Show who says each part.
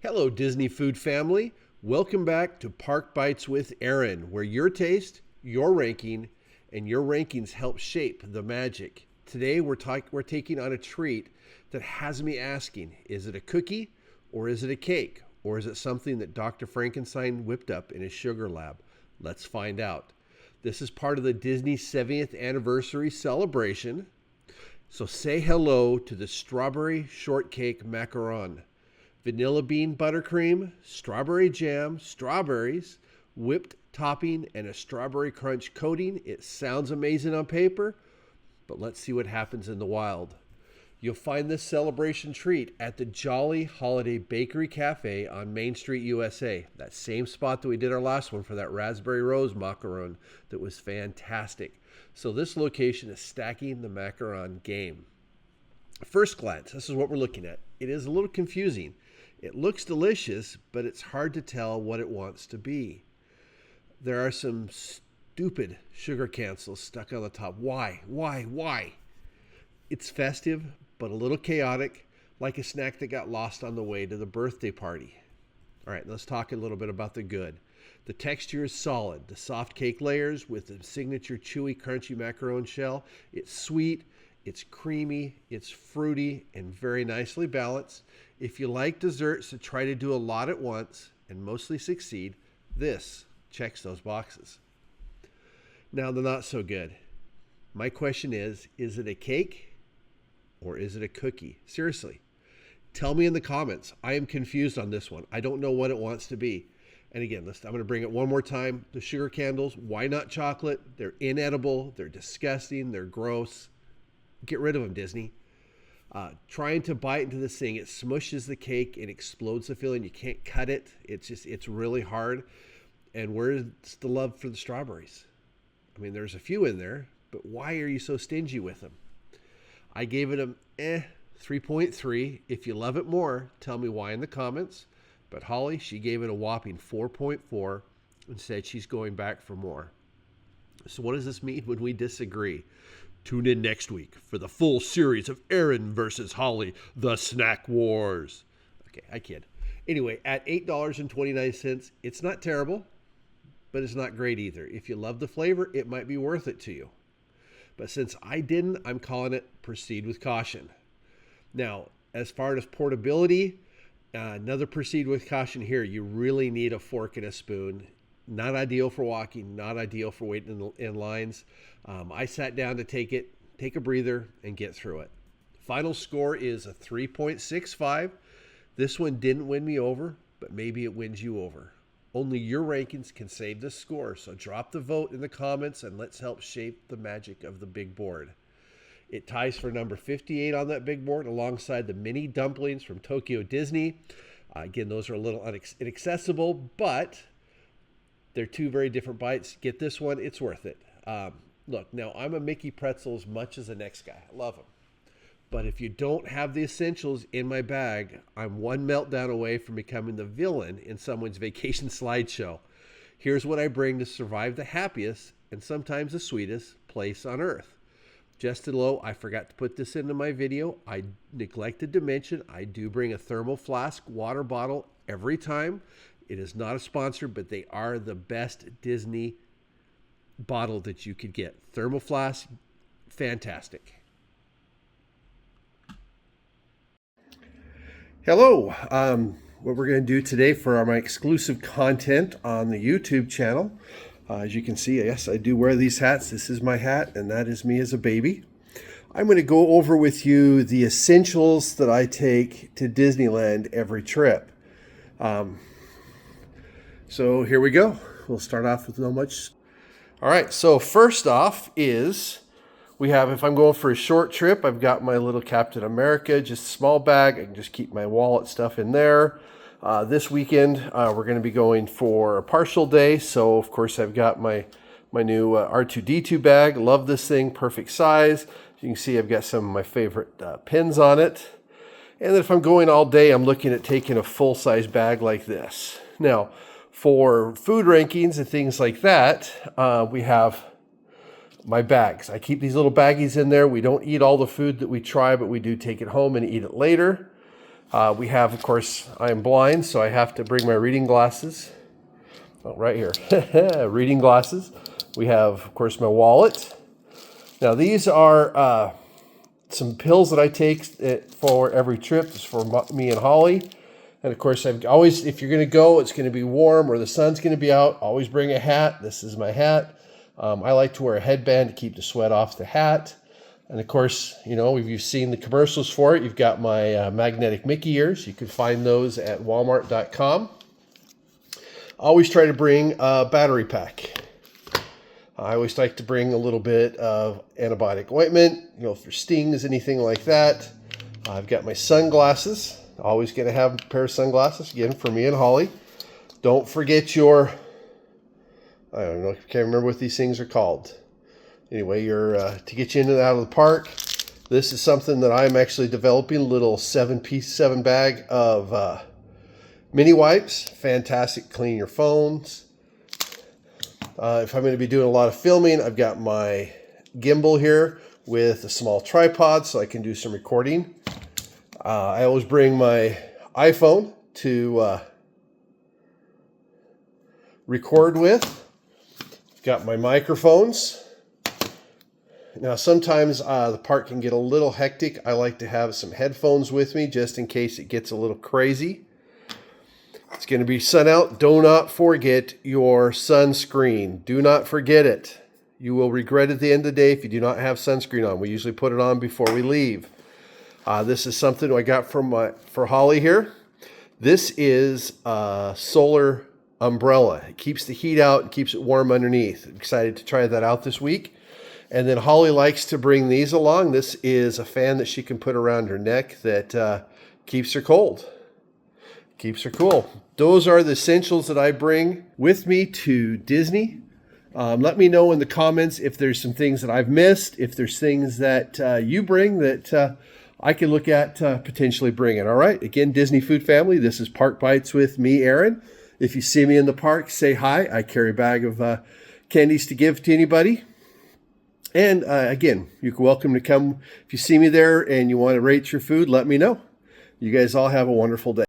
Speaker 1: Hello, Disney food family. Welcome back to Park Bites with Aaron, where your taste, your ranking, and your rankings help shape the magic. Today, we're taking on a treat that has me asking, is it a cookie or is it a cake? Or is it something that Dr. Frankenstein whipped up in his sugar lab? Let's find out. This is part of the Disney 70th anniversary celebration. So say hello to the Strawberry Shortcake Macaron. Vanilla bean buttercream, strawberry jam, strawberries, whipped topping, and a strawberry crunch coating. It sounds amazing on paper, but let's see what happens in the wild. You'll find this celebration treat at the Jolly Holiday Bakery Cafe on Main Street, USA. That same spot that we did our last one for that raspberry rose macaron that was fantastic. So this location is stacking the macaron game. First glance, this is what we're looking at. It is a little confusing. It looks delicious, but it's hard to tell what it wants to be. There are some stupid sugar cancels stuck on the top. Why? It's festive, but a little chaotic, like a snack that got lost on the way to the birthday party. All right, let's talk a little bit about the good. The texture is solid. The soft cake layers with the signature chewy, crunchy macaron shell. It's sweet. It's creamy, it's fruity, and very nicely balanced. If you like desserts that try to do a lot at once and mostly succeed, this checks those boxes. Now, the not so good. My question is it a cake or is it a cookie? Seriously, tell me in the comments. I am confused on this one. I don't know what it wants to be. And again, I'm going to bring it one more time. The sugar candles, why not chocolate? They're inedible, they're disgusting, they're gross. Get rid of them, Disney. Trying to bite into this thing, it smushes the cake and explodes the filling. You can't cut it. It's really hard. And where's the love for the strawberries? I mean, there's a few in there, but why are you so stingy with them? I gave it a 3.3. If you love it more, tell me why in the comments. But Holly, she gave it a whopping 4.4 and said she's going back for more. So what does this mean when we disagree? Tune in next week for the full series of Aaron versus Holly, the Snack Wars. Okay, I kid. Anyway, at $8.29, it's not terrible, but it's not great either. If you love the flavor, it might be worth it to you. But since I didn't, I'm calling it proceed with caution. Now, as far as portability, another proceed with caution here. You really need a fork and a spoon. Not ideal for walking, not ideal for waiting in lines. I sat down to take a breather, and get through it. Final score is a 3.65. This one didn't win me over, but maybe it wins you over. Only your rankings can save this score, so drop the vote in the comments and let's help shape the magic of the big board. It ties for number 58 on that big board alongside the mini dumplings from Tokyo Disney. Again, those are a little inaccessible, but they're two very different bites. Get this one, it's worth it. Look, now I'm a Mickey pretzel as much as the next guy. I love them. But if you don't have the essentials in my bag, I'm one meltdown away from becoming the villain in someone's vacation slideshow. Here's what I bring to survive the happiest and sometimes the sweetest place on earth. Just below, I forgot to put this into my video. I neglected to mention I do bring a thermal flask water bottle every time. It is not a sponsor, but they are the best Disney bottle that you could get. Thermal flask, fantastic. Hello. What we're going to do today for my exclusive content on the YouTube channel. As you can see, yes, I do wear these hats. This is my hat, and that is me as a baby. I'm going to go over with you the essentials that I take to Disneyland every trip. So here we go. We'll start off with not much. All right, so first off is we have, if I'm going for a short trip, I've got my little Captain America, just a small bag. I can just keep my wallet stuff in there. This weekend, we're going to be going for a partial day. So, of course, I've got my new R2-D2 bag. Love this thing, perfect size. As you can see, I've got some of my favorite pins on it. And then if I'm going all day, I'm looking at taking a full-size bag like this. Now, for food rankings and things like that, we have my bags. I keep these little baggies in there. We don't eat all the food that we try, but we do take it home and eat it later. We have, of course, I am blind, so I have to bring my reading glasses. Oh, right here. Reading glasses. We have, of course, my wallet. Now, these are some pills that I take for every trip. It's for me and Holly. And, of course, I've always, if you're going to go, it's going to be warm or the sun's going to be out. Always bring a hat. This is my hat. I like to wear a headband to keep the sweat off the hat. And, of course, you know, if you've seen the commercials for it, you've got my magnetic Mickey ears. You can find those at walmart.com. Always try to bring a battery pack. I always like to bring a little bit of antibiotic ointment, you know, for stings, anything like that. I've got my sunglasses. Always going to have a pair of sunglasses, again, for me and Holly. Don't forget your, I don't know, I can't remember what these things are called. Anyway, to get you in and out of the park. This is something that I'm actually developing, a little 7 bag of mini wipes. Fantastic, clean your phones. If I'm going to be doing a lot of filming, I've got my gimbal here with a small tripod so I can do some recording. I always bring my iPhone to record with. Got my microphones. Now, sometimes the park can get a little hectic. I like to have some headphones with me just in case it gets a little crazy. It's going to be sun out. Do not forget your sunscreen. Do not forget it. You will regret it at the end of the day if you do not have sunscreen on. We usually put it on before we leave. This is something I got for Holly here. This is a solar umbrella. It keeps the heat out and keeps it warm underneath. I'm excited to try that out this week. And then Holly likes to bring these along. This is a fan that she can put around her neck that keeps her cold. Keeps her cool. Those are the essentials that I bring with me to Disney. Let me know in the comments if there's some things that I've missed, if there's things that you bring that I can look at potentially bringing. All right. Again, Disney Food Family, this is Park Bites with me, Aaron. If you see me in the park, say hi. I carry a bag of candies to give to anybody. And again, you're welcome to come. If you see me there and you want to rate your food, let me know. You guys all have a wonderful day.